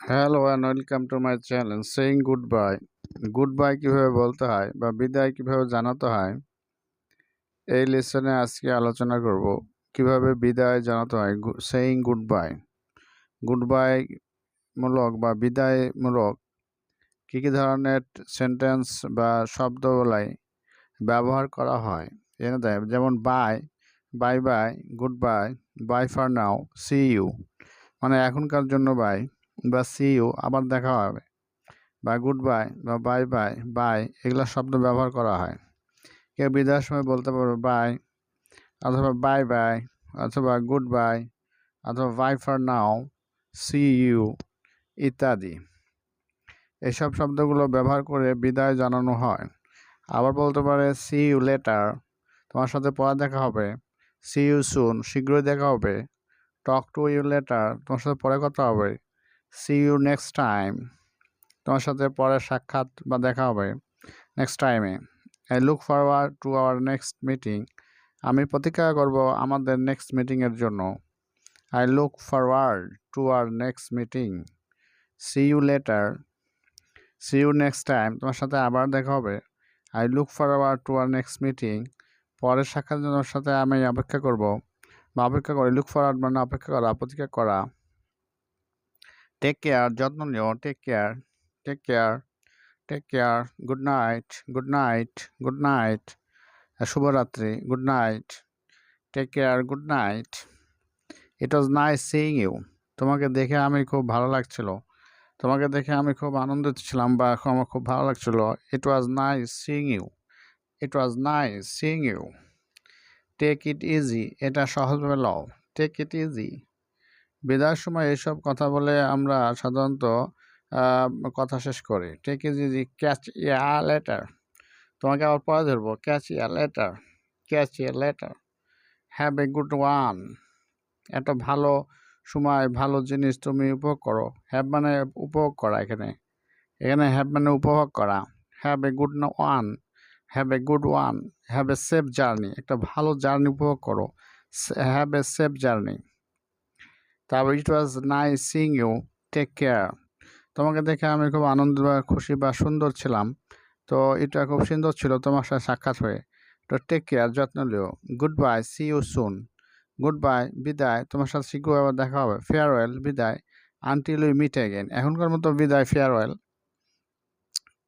Hello and welcome to my channel saying good bye. Good bye কীভাবে বলতে হয় বা বিদায় কীভাবে জানাতে হয়, এই লেসনে আজকে আলোচনা করব। কিভাবে বিদায় জানাতে হয়, saying good bye. Good bye মূলক বা বিদায়মূলক কী কী ধরনের সেন্টেন্স বা শব্দ বলাই ব্যবহার করা হয় এনে দেয়। যেমন bye, bye bye, goodbye, bye for now, see you মানে এখনকার জন্য বাই, বা সি ইউ আবার দেখা হবে, বা গুড বাই বা বাই বাই, বাই এগুলো শব্দ ব্যবহার করা হয়। কেউ বিদায়ের সময় বলতে পারবে বাই, অথবা বাই বাই, অথবা গুড বাই, অথবা bye for now, see you ইত্যাদি। এইসব শব্দগুলো ব্যবহার করে বিদায় জানানো হয়। আবার বলতে পারে সি ইউ লেটার, তোমার সাথে পরে দেখা হবে। সি ইউ সুন, শীঘ্রই দেখা হবে। টক টু ইউ লেটার, তোমার সাথে পরে কথা হবে। সি ইউ নেক্সট টাইম, তোমার সাথে পরে সাক্ষাৎ বা দেখা হবে নেক্সট টাইমে। I look forward to our next meeting, আমি প্রতীক্ষা করব আমাদের নেক্সট মিটিংয়ের জন্য। I look forward to our next meeting. See you later, see you next time, তোমার সাথে আবার দেখা হবে। I look forward to our next meeting, পরের সাক্ষাতের সাথে আমি অপেক্ষা করব বা অপেক্ষা করি। লুক ফরওয়ার্ড মানে অপেক্ষা করা, প্রতীক্ষা করা। টেক কেয়ার, যত্ন নিও। Take care, take care, take care. Good night, good night, good night, শুভরাত্রি, good night. Take care, good night. It was nice seeing you, তোমাকে দেখে আমি খুব ভালো লাগছিল, তোমাকে দেখে আমি খুব আনন্দিত ছিলাম বা আমার খুব ভালো লাগছিল। It was nice seeing you, it was nice seeing you. Take it easy, এটা সহজভাবে লও। Take it easy. বিদায়ের সময় এইসব কথা বলে আমরা সাধারণত কথা শেষ করি। Take it easy, catch ya later, তোমাকে আবার পরে ধরবো। Catch ya later, catch ya later. Have a good one, একটা ভালো সময়, ভালো জিনিস তুমি উপভোগ করো। হ্যাভ মানে উপভোগ করা, এখানে হ্যাভ মানে উপভোগ করা। Have a good one, have a good one. Have a safe journey, একটা ভালো জার্নি উপভোগ করো। Have a safe journey. তারপর it was nice seeing you, take care, তোমাকে দেখে আমি খুব আনন্দ বা খুশি বা সুন্দর ছিলাম, তো এটা খুব সুন্দর ছিল তোমার সাথে সাক্ষাৎ হয়ে, তো টেক কেয়ার, যত্ন লিও। Goodbye, see you soon, goodbye বিদায়, তোমার সাথে শীঘ্রই আবার দেখা হবে। ফেয়ারওয়েল বিদায়, আনটিল উই মিট অ্যাগেন, এখনকার মতো বিদায়, ফেয়ারওয়েল।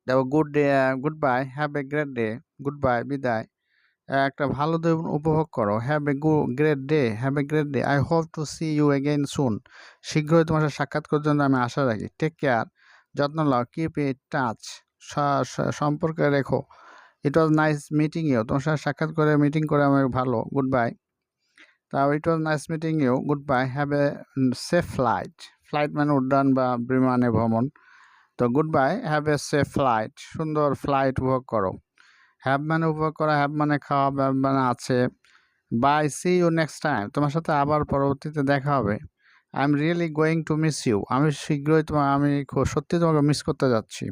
তারপর good day, goodbye, have a great day, goodbye বিদায়, একটা ভালো দিন উপভোগ করো। Have a great day, have a great day. I hope to see you again soon, শীঘ্রই তোমার সাথে সাক্ষাৎ করার জন্য আমি আশা রাখি। টেক কেয়ার, যত্ন নাও। কিপ ইট টাচ, সম্পর্কে রেখো। It was nice meeting you, তোমার সাথে সাক্ষাৎ করে মিটিং করে আমার ভালো। Goodbye. তাও it was nice meeting you, goodbye. Have a safe flight, flight মানে উড্ডয়ন বা বিমানে ভ্রমণ, তো goodbye, have a safe flight, সুন্দর ফ্লাইট উপভোগ করো। হ্যাভ মানে উপভোগ করা, হ্যাভ মানে খাওয়া, হ্যাভ মানে আছে। Bye, see you next time, তোমার সাথে আবার পরবর্তীতে দেখা হবে। I am really going to miss you, আমি শীঘ্রই আমি সত্যি তোমাকে মিস করতে যাচ্ছি।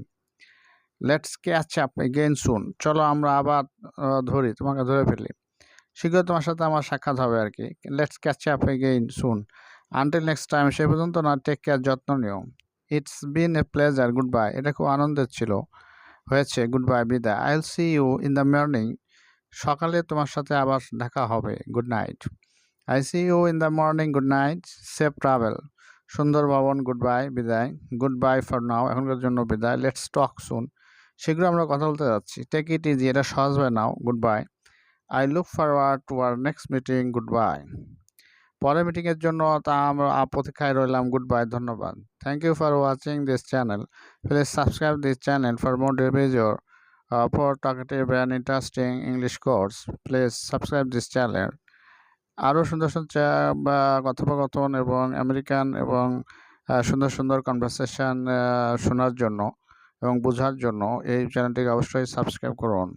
Let's catch up again soon, চলো আমরা আবার তোমাকে ধরে ফেলি। শীঘ্রই তোমার সাথে আমার সাক্ষাৎ হবে আর কি। Let's catch up again soon. Until next time, সে পর্যন্ত না, টেক কেয়ার, যত্ন নিও। It's been a pleasure, goodbye, এটা খুব আনন্দের ছিল, হয়েছে, গুড বাই বিদায়। I will see you in the morning, সকালে তোমার সাথে আবার দেখা হবে। Good night. I see you in the morning, good night. Safe travel, সুন্দর ভবন, গুড বাই বিদায়। গুড বাই ফর নাও, এখনকার জন্য বিদায়। লেটস টক সুন, শীঘ্রই আমরা কথা বলতে যাচ্ছি। টেক ইট ইজি, এটা সহজ হয়ে নাও, goodbye. I look forward to our next meeting, goodbye, পরের মিটিংয়ের জন্য তা আমরা প্রতীক্ষায় রইলাম। গুড বাই, ধন্যবাদ। Thank you for watching this channel, please subscribe this channel for more video for talkative and interesting English course. Please subscribe this channel. আরও সুন্দর সুন্দর বা কথোপকথন এবং আমেরিকান এবং সুন্দর সুন্দর কনভারসেশন শোনার জন্য এবং বোঝার জন্য এই চ্যানেলটিকে অবশ্যই সাবস্ক্রাইব করুন।